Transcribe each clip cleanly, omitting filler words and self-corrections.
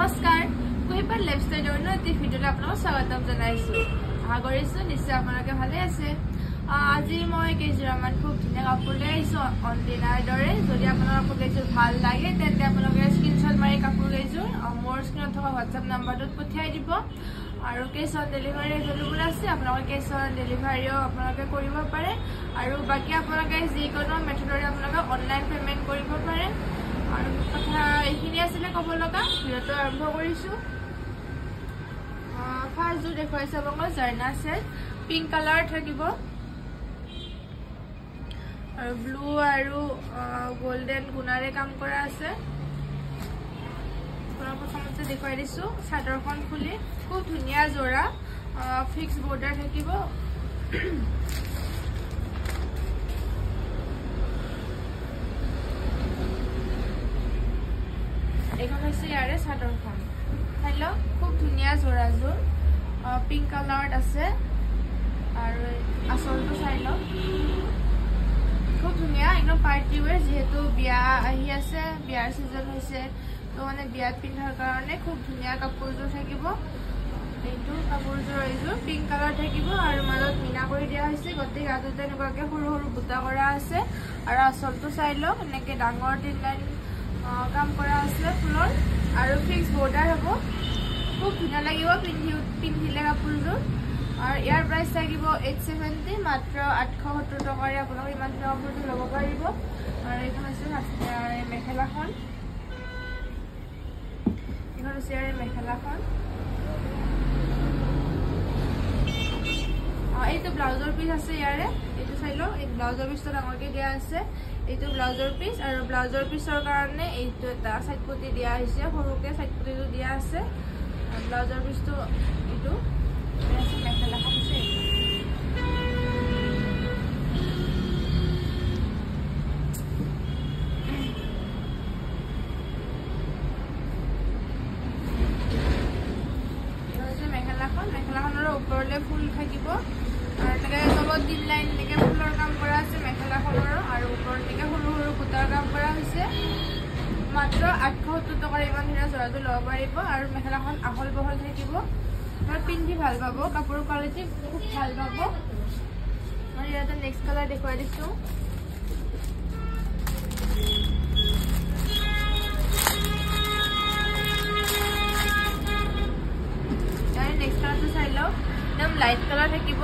নমস্কাৰ কুহিপাত লাইফষ্টাইল উন্নতি ভিডিঅ'ত আপোনাক স্বাগতম জনাইছো আশা কৰিছো নিশ্চয় আপোনালোকে ভালে আছে আজি মই কেইজোৰামান খুব ধুনীয়া কাপোৰ লৈ আহিছো অনলাইনৰ দৰে যদি আপোনালোকক এইযোৰ ভাল লাগে তেন্তে আপোনালোকে স্ক্ৰীনশ্বট মাৰি কাপোৰ এইযোৰ মোৰ স্ক্ৰীনত থকা হোৱাটছআপ নম্বৰটোত পঠিয়াই দিব আৰু কেছ অন ডেলিভাৰী এভেইলেবল আছে আপোনালোকে কেছ অন ডেলিভাৰীও আপোনালোকে কৰিব পাৰে আৰু বাকি আপোনালোকে যিকোনো মেথডৰে আপোনালোকে অনলাইন পেমেন্ট কৰিব পাৰে আৰু কথা এইখিনি আছিল ক'ব লগা ভিডিঅ'টো আৰম্ভ কৰিছো ফাৰ্ষ্ট যোৰ দেখুৱাইছো আপোনালোকক জাৰ্না সেট পিংক কালাৰ থাকিব আৰু ব্লু আৰু গোল্ডেন গুণাৰে কাম কৰা আছে প্ৰথমতে দেখুৱাই দিছো চাদৰখন খুলি খুব ধুনীয়া জোৰা ফিক্স বৰ্ডাৰ থাকিব এখন হৈছে ইয়াৰে চাদৰখন হেল্ল খুব ধুনীয়া জোৰাজোৰ পিংক কালাৰত আছে আৰু আচলটো চাই লওক খুব ধুনীয়া একদম পাৰ্টি ওৱেৰ যেহেতু বিয়া আহি আছে বিয়াৰ সিজন হৈছে তো মানে বিয়াত পিন্ধাৰ কাৰণে খুব ধুনীয়া কাপোৰযোৰ থাকিব এইটো কাপোৰযোৰ এইযোৰ পিংক কালাৰ থাকিব আৰু মাজত মিনা কৰি দিয়া হৈছে গোটেই গাটোতে এনেকুৱাকে সৰু সৰু বুটা কৰা আছে আৰু আচলটো চাই লওক এনেকে ডাঙৰ তিন লাইন কাম কৰা আছে ফুলৰ আৰু ফিক্স বৰ্ডাৰ হ'ব খুব ধুনীয়া লাগিব পিন্ধিলে কাপোৰযোৰ আৰু ইয়াৰ প্ৰাইচ থাকিব 870 মাত্ৰ 870 টকাৰে আপোনালোকে ইমান ধুনীয়া কাপোৰটো ল'ব পাৰিব আৰু এইখন হৈছে মেখেলাখন এইখন হৈছে ইয়াৰে মেখেলাখন এইটো ব্লাউজৰ পিচ আছে ইয়াৰে এইটো চাই লওক এই ব্লাউজৰ পিচটো ডাঙৰকে দিয়া আছে এইটো ব্লাউজৰ পিচ আৰু ব্লাউজৰ পিচৰ কাৰণে এইটো এটা সাইড পটি দিয়া হৈছে সৰুকে সাইড পটিটো দিয়া আছে ব্লাউজৰ পিচটো এইটো মেখেলাখন আছে মেখেলাখনৰ ওপৰলে ফুল থাকিব এনেকে তলত তিন লাইন এনেকে ফুলৰ কাম কৰা আছে মেখেলাখনৰ আৰু ওপৰত এনেকে সৰু সৰু বুটাৰ কাম কৰা হৈছে মাত্ৰ 870 টকাৰ ইমান ধুনীয়া জোৰাটো ল'ব পাৰিব আৰু মেখেলাখন আহল বহল থাকিব আৰু পিন্ধি ভাল পাব কাপোৰৰ কোৱালিটি খুব ভাল পাব আৰু ইয়াতে নেক্সট কালাৰ দেখুৱাই দিছো নেক্সট কালাৰটো চাই লওক একদম লাইট কালাৰ থাকিব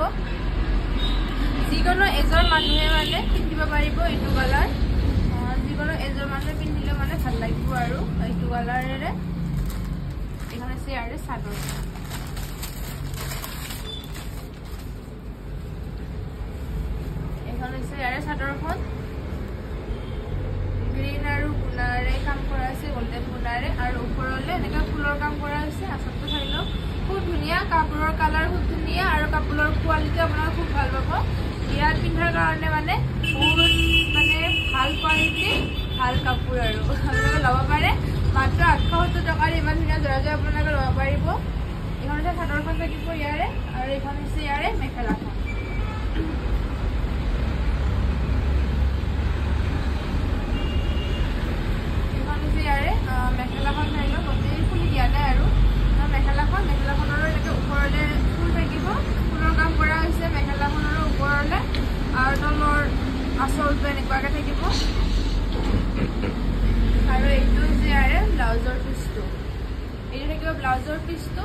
যিকোনো এজৰ মানুহে মানে পিন্ধিব পাৰিব এইটো কালাৰ যিকোনো এজৰ মানুহে পিন্ধিলে মানে ভাল লাগিব আৰু এইটো কালাৰেৰে এইখন আছে ইয়াৰে চাদৰ এইখন হৈছে ইয়াৰে চাদৰখন গ্ৰীণ আৰু গুণাৰে কাম কৰা আছে গোল্ডেন গুণাৰে আৰু ওপৰলে এনেকা ফুলৰ কাম কৰা আছে আচলতে চাই লওক খুব ধুনীয়া কাপোৰৰ কালাৰ খুব ধুনীয়া আৰু কাপোৰৰ কোৱালিটি আপোনালোকে খুব ভাল পাব বিয়াত পিন্ধাৰ কাৰণে মানে বহুত মানে ভাল কোৱালিটি ভাল কাপোৰ আৰু আপোনালোকে ল'ব পাৰে মাত্ৰ 870 টকাৰ ইমান ধুনীয়া জোৰাজোৰ আপোনালোকে ল'ব পাৰিব এইখন হৈছে চাদৰখন থাকিব ইয়াৰে আৰু এইখন হৈছে ইয়াৰে মেখেলাখন এইখন হৈছে ইয়াৰে মেখেলাখন চাই লওক গোটেই খুলি দিয়া নাই আৰু মেখেলাখনৰ এনেকে ওপৰলে ফুল থাকিব ফুলৰ কাম কৰা হৈছে মেখেলাখনৰ ওপৰলে আৰু তলৰ আচলটো এনেকুৱাকে থাকিব আৰু এইটো হৈছে ইয়াৰে ব্লাউজৰ পিচটো এইটো থাকিব ব্লাউজৰ পিচটো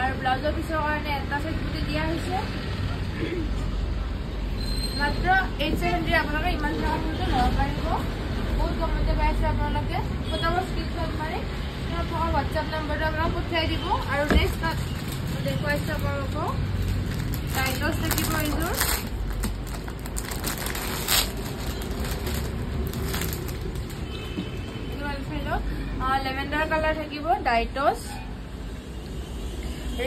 আৰু ব্লাউজৰ পিচৰ কাৰণে এটা চাইড পুটি দিয়া হৈছে মাত্ৰ 870 আপোনালোকে ইমান কাপোৰটো ল'ব পাৰিব বহুত কমতে পাইছে আপোনালোকে ফটোবোৰ স্ক্ৰীনশ্বট মাৰি থকা হোৱাটছআপ নম্বৰটো আপোনাক পঠিয়াই দিব আৰু নেক্সট দেখুৱাইছো আপোনালোকক টাইটছ থাকিব এইযোৰ লেভেণ্ডাৰ কালাৰ থাকিব ডাইটছ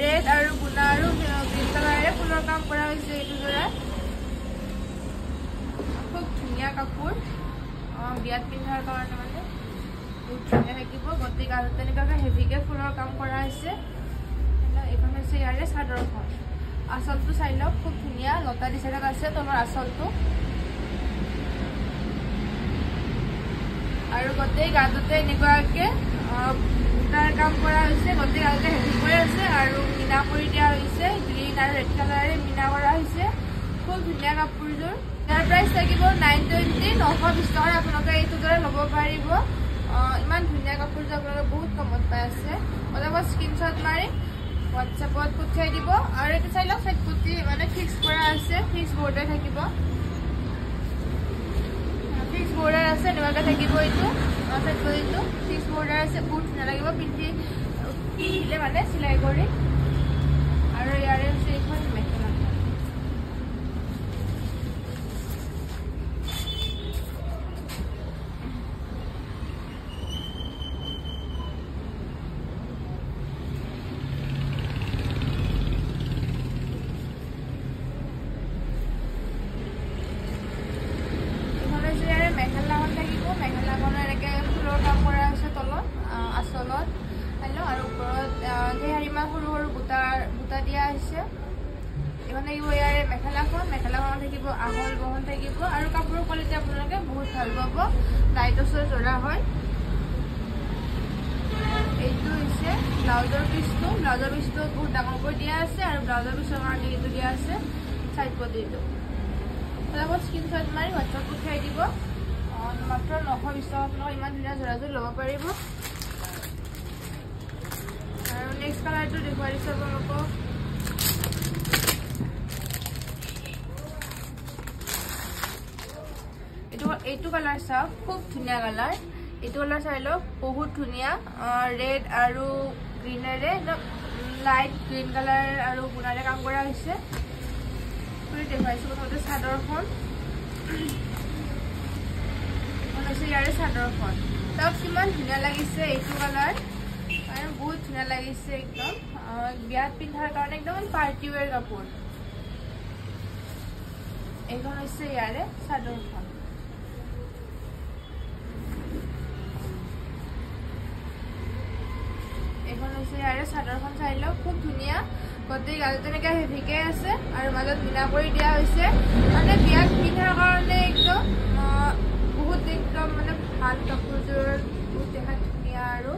ৰেড আৰু গুণা আৰু গ্ৰীণ কালাৰেৰে ফুলৰ কাম কৰা হৈছে এইটো জোৰা খুব ধুনীয়া কাপোৰ বিয়াত পিন্ধাৰ কাৰণে মানে বহুত ধুনীয়া থাকিব গোটেই গাত তেনেকুৱাকে হেভিকে ফুলৰ কাম কৰা হৈছে এইখন হৈছে ইয়াৰে চাদৰখন আচলটো চাই লওক খুব ধুনীয়া লতা ডিজাইনত আছে তলৰ আচলটো আৰু গোটেই গাটোতে এনেকুৱাকে তাৰ কাম কাম কৰা হৈছে গোটেই গালতে হেভি কৰি আছে আৰু মিনা কৰি দিয়া হৈছে গ্ৰীণ আৰু ৰেড কালাৰে মিনা কৰা হৈছে খুব ধুনীয়া কাপোৰযোৰ ইয়াৰ প্ৰাইচ থাকিব 920 920 টকাৰ আপোনালোকে এইটো দৰে ল'ব পাৰিব ইমান ধুনীয়া কাপোৰযোৰ আপোনালোকে বহুত কমত পাই আছে অলপ স্ক্ৰীনশ্বট মাৰি হোৱাটছএপত পঠিয়াই দিব আৰু এইটো চাই লওক সাইড পটি মানে ফিক্স কৰা আছে ফিক্স বৰ্ডাৰ থাকিব ফিক্স বৰ্ডাৰ আছে এনেকুৱাকৈ থাকিব এইটো সাইড পটিটো ফিক্স বৰ্ডাৰ আছে বহুত ধুনীয়া লাগিব পিন্ধিলে মানে চিলাই কৰি আৰু ইয়াৰে হৈছে এইখন মেখেলা মেখেলাখন থাকিব মেখেলাখনৰ এনেকৈ ফুলৰ কাম কৰা আছে তলত আচলত আৰু ওপৰত ইমান সৰু সৰু বুটা দিয়া হৈছে এইখন থাকিব ইয়াৰে মেখেলাখন থাকিব আহল বহল থাকিব আৰু কাপোৰৰ কোৱালিটি আপোনালোকে বহুত ভাল পাব লাইটছৰ জৰা হয় এইটো হৈছে ব্লাউজৰ পিচটো বহুত ডাঙৰকৈ দিয়া আছে আৰু ব্লাউজৰ পিচৰ কাৰণে এইটো দিয়া আছে চাইড পটিটো তাৰপৰা স্ক্ৰীনশ্বট মাৰি হোৱাটছএপ পঠিয়াই দিব মাত্ৰ 920 টকা আপোনালোকে ইমান ধুনীয়া জোৰাযোৰ ল'ব পাৰিব আৰু নেক্সট কালাৰটো দেখুৱাই দিছোঁ আপোনালোকক এইটো কালাৰ চাওক খুব ধুনীয়া কালাৰ এইটো কালাৰ চাই লওক বহুত ধুনীয়া ৰেড আৰু গ্ৰীনেৰে একদম লাইট গ্ৰীণ কালাৰ আৰু গুণাৰে কাম কৰা হৈছে দেখুৱাইছোঁ প্ৰথমতে চাদৰখন ইয়াৰে চাদৰখন চাওক কিমান ধুনীয়া লাগিছে এইটো কালাৰ আৰু বহুত ধুনীয়া লাগিছে একদম বিয়াত পিন্ধাৰ কাৰণে একদম পাৰ্টি ৱেৰ কাপোৰ এইখন হৈছে ইয়াৰে চাদৰখন এইখন হৈছে ইয়াৰে চাদৰখন চাই লওক খুব ধুনীয়া গোটেই গাল তেনেকৈ হেভিকে আছে আৰু মাজত মিনা কৰি দিয়া হৈছে মানে বিয়াত পিন্ধাৰ কাৰণে একদম বহুত একদম মানে ভাল কাপোৰযোৰ বহুত দেখাত ধুনীয়া আৰু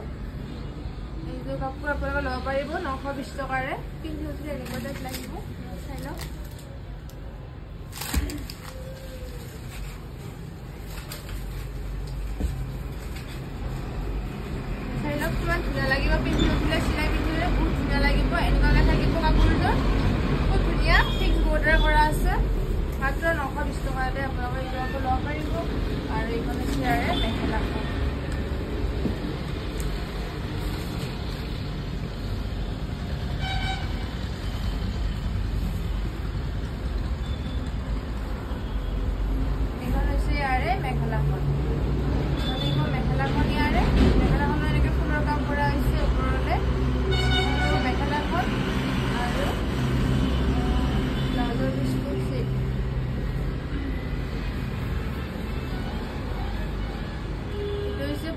এইযোৰ কাপোৰ আপোনালোকে ল'ব পাৰিব 920 টকাৰে পিন্ধি উঠিলে এনেকুৱা টাইপ লাগিব চাই লওক কিমান ধুনীয়া লাগিব পিন্ধি উঠিলে চিলাই পিন্ধিলে বহুত ধুনীয়া লাগিব এনেকুৱাকৈ থাকিব কাপোৰযোৰ খুব ধুনীয়া ফিক্স বৰ্ডাৰ কৰা আছে মাত্ৰ 920 টকাতে আপোনালোকে এইটো ল'ব পাৰিব আৰু এইখন হৈছে ইয়াৰে মেখেলাখন এইখন হৈছে ইয়াৰে মেখেলাখন মেখেলাখনৰ এনেকৈ ফুলৰ কাম কৰা হৈছে ওপৰলৈ মেখেলাখন আৰু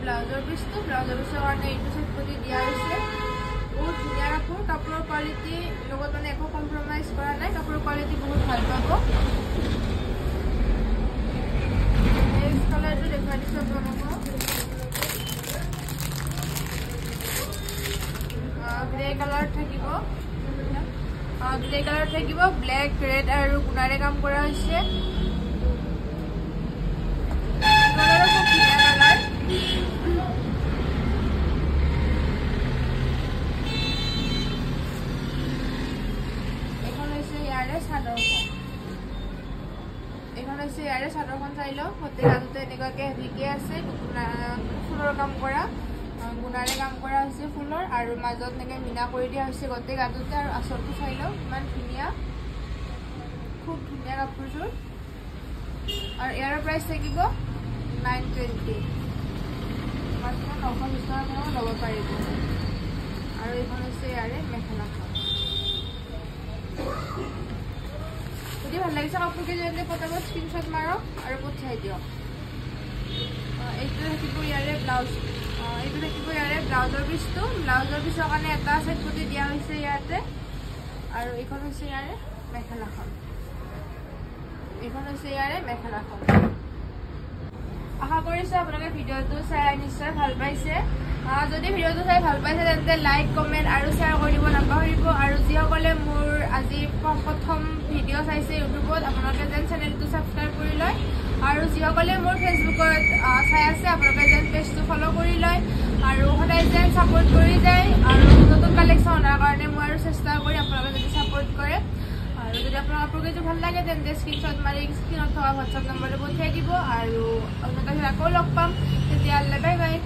ব্লাউজৰ পিচটো ব্লাউজৰ পিচৰ কাৰণে এইটো চাইড পটি দিয়া হৈছে বহুত ধুনীয়া কাপোৰৰ কোৱালিটি লগত মানে একো কম্প্ৰমাইজ কৰা নাই কাপোৰৰ কোৱালিটি বহুত ভাল পাব নেক্সট কালাৰটো দেখুৱাই দিছোঁ আপোনালোকক গ্ৰে কালাৰ থাকিব ব্লেক ৰেড আৰু গুণাৰে কাম কৰা হৈছে চাদৰখন চাই লওক গোটেই গালতে এনেকুৱাকৈ হেভিকে আছে ফুলৰ কাম কৰা গুণাৰে কাম কৰা হৈছে ফুলৰ আৰু মাজত এনেকৈ মিনা কৰি দিয়া হৈছে গোটেই গালতে আৰু আচলটো চাই লওক ইমান ধুনীয়া খুব ধুনীয়া কাপোৰযোৰ আৰু ইয়াৰ প্ৰাইচ থাকিব 920 মাত্ৰ 920 টকা ল'ব পাৰিব আৰু এইখন হৈছে ইয়াৰে মেখেলাখন যদি ভাল লাগিছে কাপোৰকেইযোৰলৈ পটাপট স্ক্ৰীনশ্বট মাৰক আৰু পঠিয়াই দিয়ক এইটো থাকিব ইয়াৰে ব্লাউজৰ পিচৰ কাৰণে এটা চাইড পটি দিয়া হৈছে ইয়াতে আৰু এইখন হৈছে ইয়াৰে মেখেলাখন আশা কৰিছোঁ আপোনালোকে ভিডিঅ'টো চাই নিশ্চয় ভাল পাইছে যদি ভিডিঅ'টো চাই ভাল পাইছে তেন্তে লাইক কমেণ্ট আৰু শ্বেয়াৰ কৰিব নাপাহৰিব আৰু যিসকলে মোৰ আজি প্ৰথম ভিডিঅ' চাইছে ইউটিউবত আপোনালোকে যেন চেনেলটো ছাবস্ক্ৰাইব কৰি লয় আৰু যিসকলে মোৰ ফেচবুকত চাই আছে আপোনালোকে যেন পেজটো ফ'ল' কৰি লয় আৰু সদায় যেন ছাপোৰ্ট কৰি যায় আৰু নতুন কালেকশ্যন অনাৰ কাৰণে মই আৰু চেষ্টা কৰি আপোনালোকে যদি ছাপোৰ্ট কৰে আৰু যদি আপোনালোকৰ প্ৰগ্ৰেমটো ভাল লাগে তেন্তে স্ক্ৰীনশ্বট মাৰি স্ক্ৰীনত থকা হোৱাটছআপ নম্বৰটো পঠিয়াই দিব আৰু আপোনালোকে আকৌ লগ পাম তেতিয়াহ'লে বাই বাই।